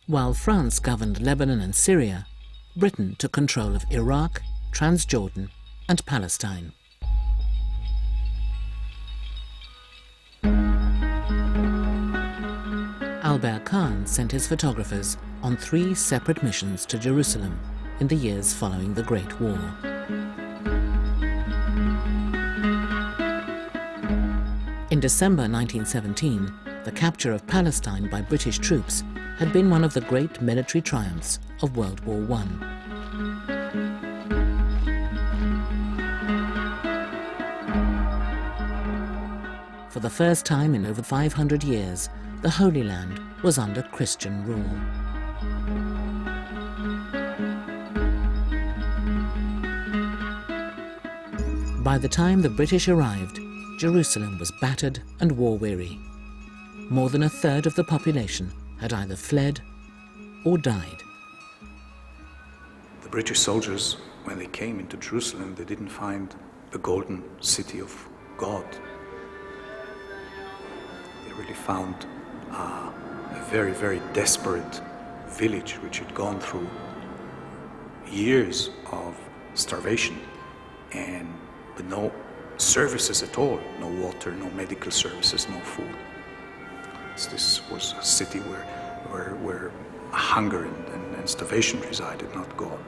While France governed Lebanon and Syria, Britain took control of Iraq, Transjordan, and Palestine. Albert Kahn sent his photographers on 3 separate missions to Jerusalem in the years following the Great War. In December 1917, the capture of Palestine by British troops had been one of the great military triumphs of World War I. For the first time in over 500 years, the Holy Land was under Christian rule. By the time the British arrived, Jerusalem was battered and war-weary. More than a third of the population had either fled or died. The British soldiers, when they came into Jerusalem, they didn't find the golden city of God. They really found a very, very desperate village which had gone through years of starvation and with no services at all, no water, no medical services, no food. So this was a city where hunger and starvation resided, not God.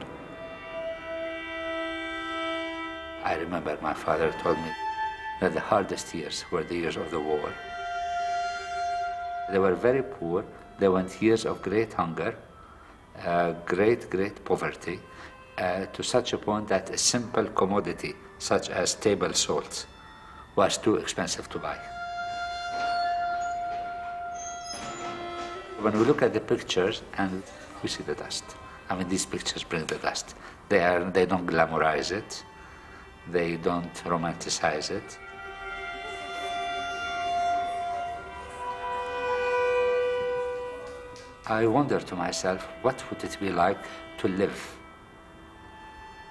I remember my father told me that the hardest years were the years of the war. They were very poor. They went years of great hunger, great poverty, to such a point that a simple commodity, such as table salt, was too expensive to buy. When we look at the pictures and we see the dust, I mean, these pictures bring the dust. They don't glamorize it. They don't romanticize it. I wonder to myself, what would it be like to live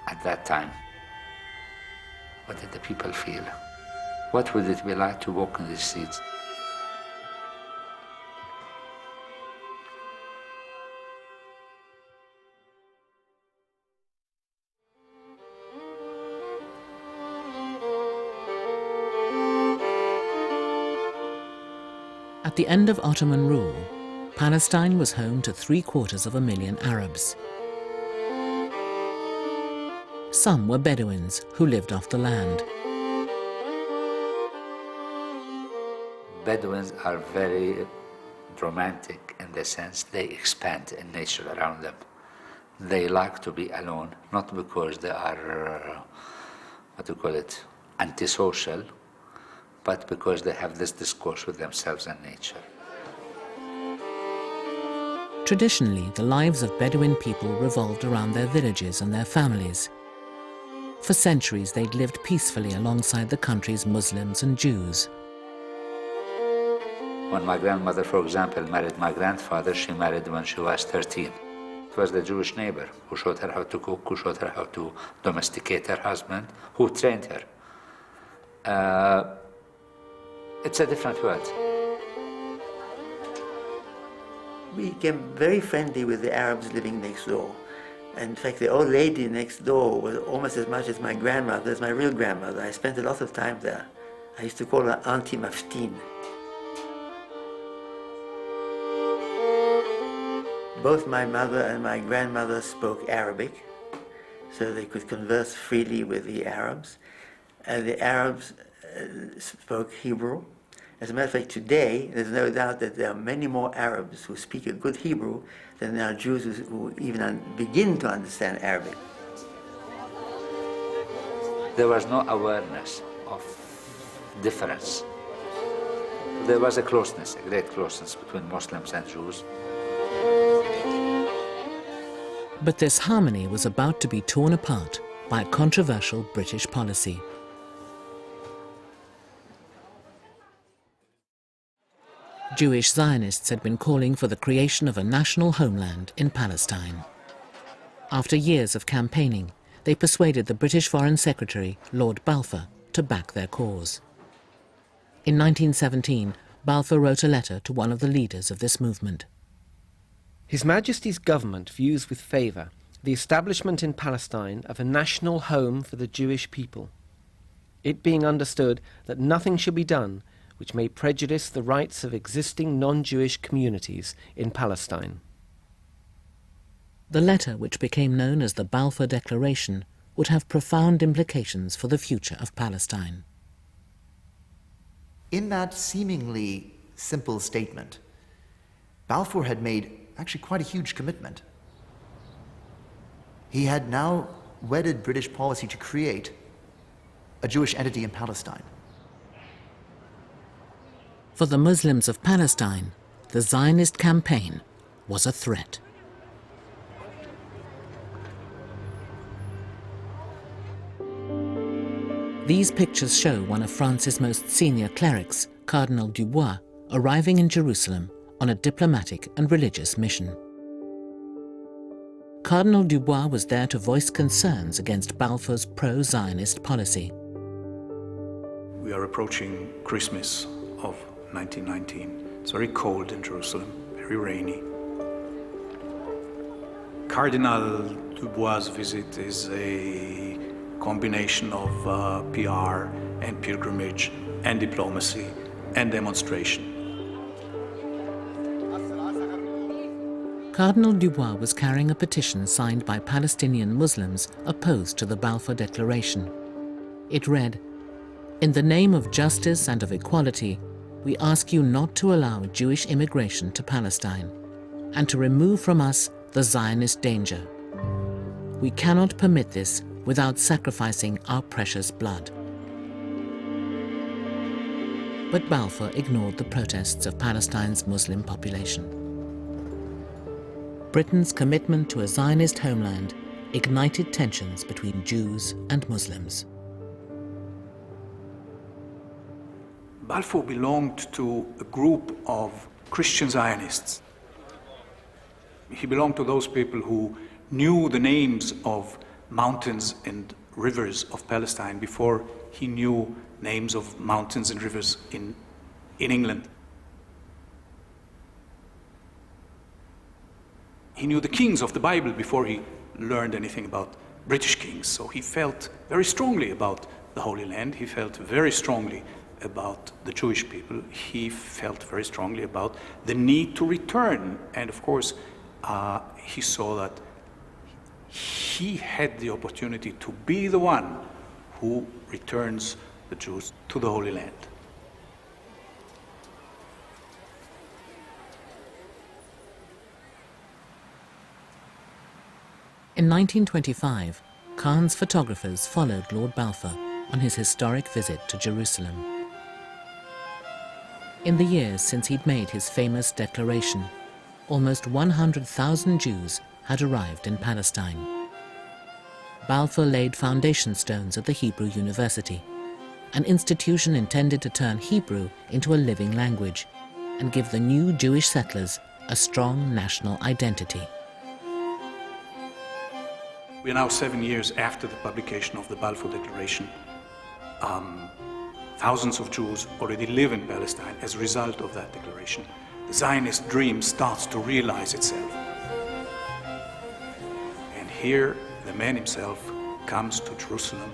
at that time? What did the people feel? What would it be like to walk in these streets? At the end of Ottoman rule, Palestine was home to 750,000 Arabs. Some were Bedouins who lived off the land. Bedouins are very romantic in the sense they expand in nature around them. They like to be alone, not because they are, antisocial, but because they have this discourse with themselves and nature. Traditionally, the lives of Bedouin people revolved around their villages and their families. For centuries, they'd lived peacefully alongside the country's Muslims and Jews. When my grandmother, for example, married my grandfather, she married when she was 13. It was the Jewish neighbor who showed her how to cook, who showed her how to domesticate her husband, who trained her. It's a different world. We became very friendly with the Arabs living next door. In fact, the old lady next door was almost as much as my grandmother, as my real grandmother. I spent a lot of time there. I used to call her Auntie Maftin. Both my mother and my grandmother spoke Arabic, so they could converse freely with the Arabs. And the Arabs spoke Hebrew. As a matter of fact, today, there's no doubt that there are many more Arabs who speak a good Hebrew than there are Jews who even begin to understand Arabic. There was no awareness of difference. There was a closeness, a great closeness between Muslims and Jews. But this harmony was about to be torn apart by a controversial British policy. Jewish Zionists had been calling for the creation of a national homeland in Palestine. After years of campaigning, they persuaded the British Foreign Secretary, Lord Balfour, to back their cause. In 1917, Balfour wrote a letter to one of the leaders of this movement. His Majesty's government views with favour the establishment in Palestine of a national home for the Jewish people, it being understood that nothing should be done which may prejudice the rights of existing non-Jewish communities in Palestine. The letter, which became known as the Balfour Declaration, would have profound implications for the future of Palestine. In that seemingly simple statement, Balfour had made actually quite a huge commitment. He had now wedded British policy to create a Jewish entity in Palestine. For the Muslims of Palestine, the Zionist campaign was a threat. These pictures show one of France's most senior clerics, Cardinal Dubois, arriving in Jerusalem on a diplomatic and religious mission. Cardinal Dubois was there to voice concerns against Balfour's pro-Zionist policy. We are approaching Christmas of 1919. It's very cold in Jerusalem, very rainy. Cardinal Dubois' visit is a combination of PR and pilgrimage and diplomacy and demonstration. Cardinal Dubois was carrying a petition signed by Palestinian Muslims opposed to the Balfour Declaration. It read, "In the name of justice and of equality, we ask you not to allow Jewish immigration to Palestine and to remove from us the Zionist danger. We cannot permit this without sacrificing our precious blood." But Balfour ignored the protests of Palestine's Muslim population. Britain's commitment to a Zionist homeland ignited tensions between Jews and Muslims. Balfour belonged to a group of Christian Zionists. He belonged to those people who knew the names of mountains and rivers of Palestine before he knew names of mountains and rivers in England. He knew the kings of the Bible before he learned anything about British kings. So he felt very strongly about the Holy Land. He felt very strongly about the Jewish people. He felt very strongly about the need to return. And of course, he saw that he had the opportunity to be the one who returns the Jews to the Holy Land. In 1925, Cannes photographers followed Lord Balfour on his historic visit to Jerusalem. In the years since he'd made his famous declaration, almost 100,000 Jews had arrived in Palestine. Balfour laid foundation stones at the Hebrew University, an institution intended to turn Hebrew into a living language and give the new Jewish settlers a strong national identity. We are now 7 years after the publication of the Balfour Declaration. Thousands of Jews already live in Palestine as a result of that declaration. The Zionist dream starts to realize itself. And here, the man himself comes to Jerusalem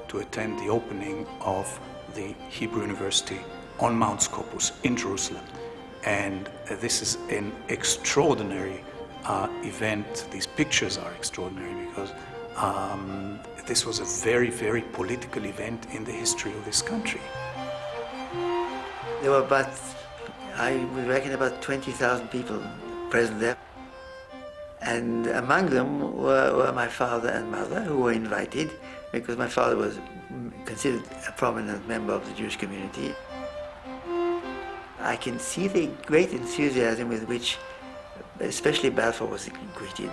to attend the opening of the Hebrew University on Mount Scopus in Jerusalem. And this is an extraordinary event. These pictures are extraordinary because this was a very, very political event in the history of this country. There were I would reckon about 20,000 people present there. And among them were my father and mother, who were invited because my father was considered a prominent member of the Jewish community. I can see the great enthusiasm with which especially Balfour was greeted.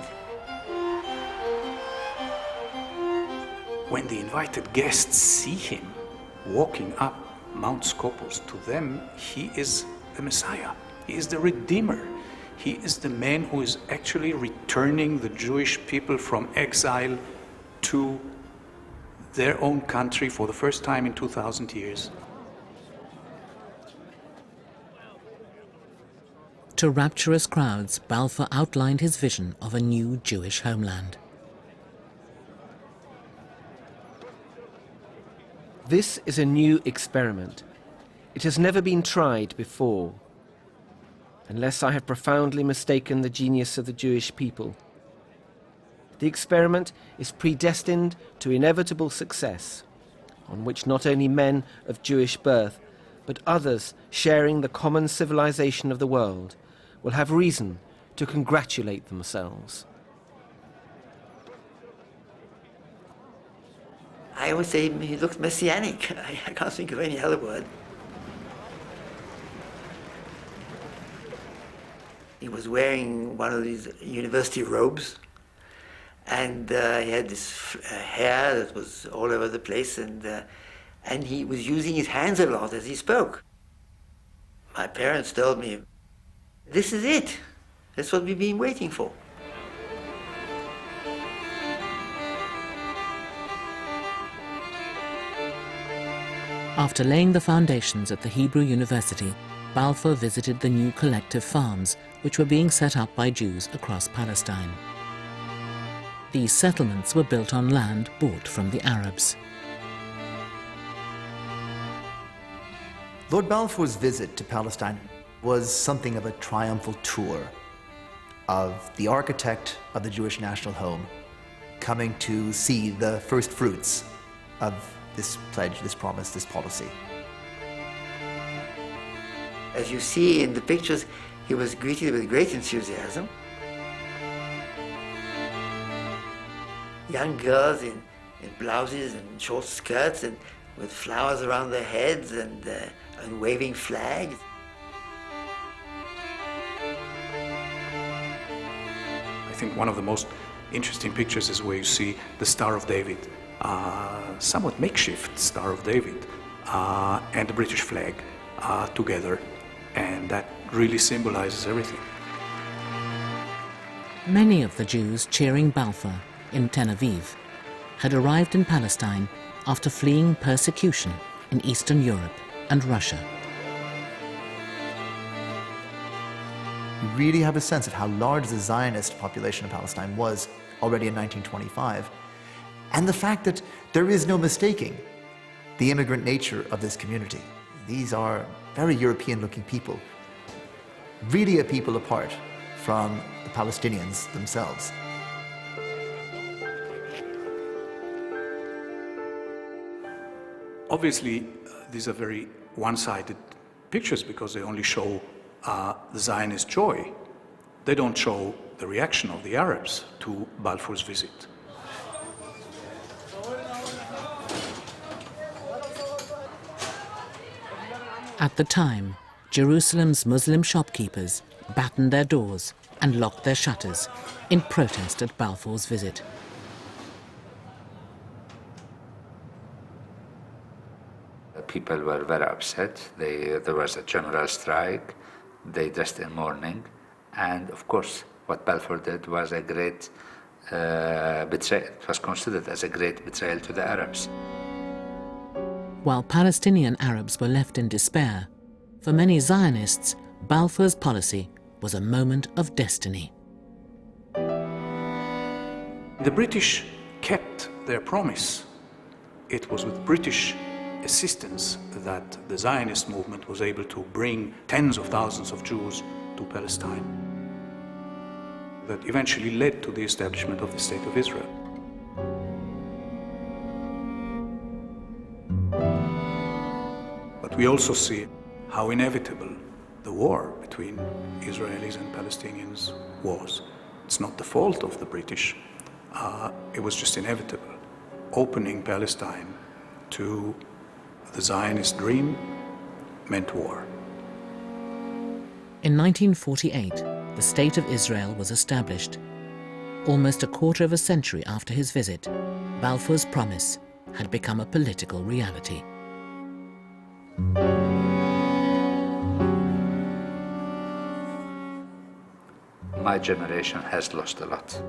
When the invited guests see him walking up Mount Scopus, to them he is the Messiah. He is the Redeemer. He is the man who is actually returning the Jewish people from exile to their own country for the first time in 2,000 years. To rapturous crowds, Balfour outlined his vision of a new Jewish homeland. This is a new experiment. It has never been tried before. Unless I have profoundly mistaken the genius of the Jewish people. The experiment is predestined to inevitable success, on which not only men of Jewish birth, but others sharing the common civilization of the world will have reason to congratulate themselves. I would say he looked messianic. I can't think of any other word. He was wearing one of these university robes, and he had this hair that was all over the place, and he was using his hands a lot as he spoke. My parents told me, this is it. That's what we've been waiting for. After laying the foundations at the Hebrew University, Balfour visited the new collective farms which were being set up by Jews across Palestine. These settlements were built on land bought from the Arabs. Lord Balfour's visit to Palestine was something of a triumphal tour of the architect of the Jewish national home coming to see the first fruits of this pledge, this promise, this policy. As you see in the pictures, he was greeted with great enthusiasm. Young girls in blouses and short skirts and with flowers around their heads and waving flags. I think one of the most interesting pictures is where you see the Star of David, somewhat makeshift Star of David, and the British flag together, and that really symbolizes everything. Many of the Jews cheering Balfour in Tel Aviv had arrived in Palestine after fleeing persecution in Eastern Europe and Russia. We really have a sense of how large the Zionist population of Palestine was already in 1925, and the fact that there is no mistaking the immigrant nature of this community. These are very European-looking people, really a people apart from the Palestinians themselves. Obviously, these are very one-sided pictures because they only show the Zionist joy. They don't show the reaction of the Arabs to Balfour's visit. At the time, Jerusalem's Muslim shopkeepers battened their doors and locked their shutters in protest at Balfour's visit. People were very upset. There was a general strike. They dressed in mourning. And of course, what Balfour did was a great betrayal. It was considered as a great betrayal to the Arabs. While Palestinian Arabs were left in despair, for many Zionists, Balfour's policy was a moment of destiny. The British kept their promise. It was with British assistance that the Zionist movement was able to bring tens of thousands of Jews to Palestine. That eventually led to the establishment of the State of Israel. But we also see how inevitable the war between Israelis and Palestinians was. It's not the fault of the British. It was just inevitable. Opening Palestine to the Zionist dream meant war. In 1948, the State of Israel was established. Almost a quarter of a century after his visit, Balfour's promise had become a political reality. My generation has lost a lot.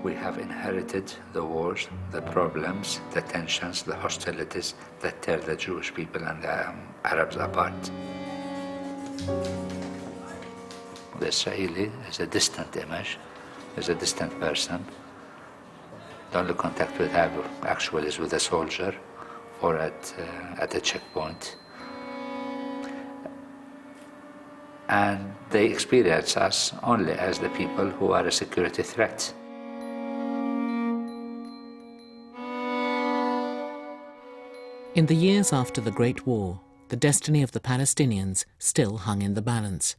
We have inherited the wars, the problems, the tensions, the hostilities that tear the Jewish people and the Arabs apart. the Israeli as a distant image, as a distant person. The only contact we have actually is with a soldier or at a checkpoint. And they experience us only as the people who are a security threat. In the years after the Great War, the destiny of the Palestinians still hung in the balance.